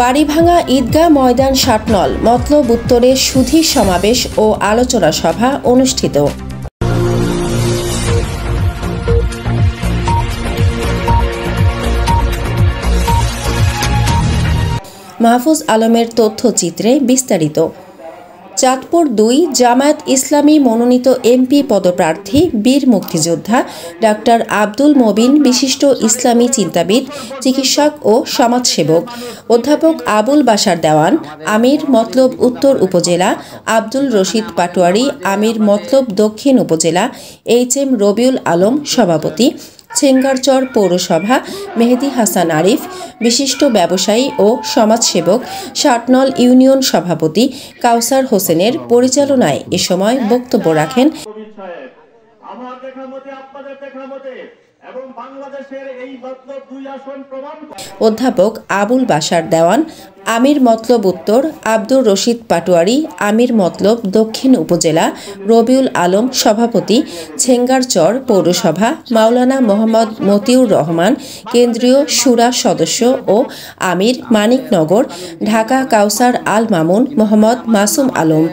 বাড়িভাঙা ঈদগাহ ময়দান শাটনল মতলব উত্তরে সুধী সমাবেশ ও আলোচনা সভা অনুষ্ঠিত। মাহফুজ আলমের তথ্যচিত্রে বিস্তারিত। চাঁদপুর ২ জামায়াত ইসলামী মনোনীত এমপি পদপ্রার্থী বীর মুক্তিযোদ্ধা ডাক্তার আব্দুল মবিন, বিশিষ্ট ইসলামী চিন্তাবিদ, চিকিৎসক ও সমাজসেবক অধ্যাপক আবুল বাশার দেওয়ান, আমির মতলব উত্তর উপজেলা, আব্দুল রশিদ পাটোয়ারি, আমির মতলব দক্ষিণ উপজেলা, এইচ.এম. রবিউল আলম সভাপতি, ছেঙ্গারচর পৌরসভা মেহেদি হাসান আরিফ, বিশিষ্ট ব্যবসায়ী ও সমাজসেবক শাটনল ইউনিয়ন সভাপতি কাউসার হোসেনের পরিচালনায় এ সময় বক্তব্য রাখেন অধ্যাপক আবুল বাশার দেওয়ান, আমির মতলব উত্তর আব্দুর রশিদ পাটোয়ারি, আমির মতলব দক্ষিণ উপজেলা রবিউল আলম সভাপতি, ছেঙ্গারচর পৌরসভা মাওলানা মোহাম্মদ মতিউর রহমান, কেন্দ্রীয় শুরা সদস্য ও আমির মানিকনগর ঢাকা কাউসার আল মামুন, মোহাম্মদ মাসুম আলম,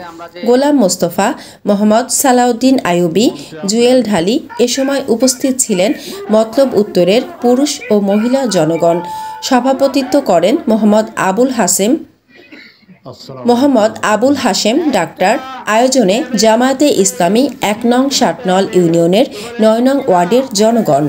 গোলাম মোস্তফা, মোহাম্মদ সালাউদ্দিন আইয়ুবী, জুয়েল ঢালি। এ সময় উপস্থিত ছিলেন মতলব উত্তরের পুরুষ ও মহিলা জনগণ। সভাপতিত্ব করেন মোহাম্মদ আবুল হাশেম ডাক্তার। আয়োজনে জামায়াতে ইসলামী ১ নং শাটনল ইউনিয়নের ৯ নং ওয়ার্ডের জনগণ।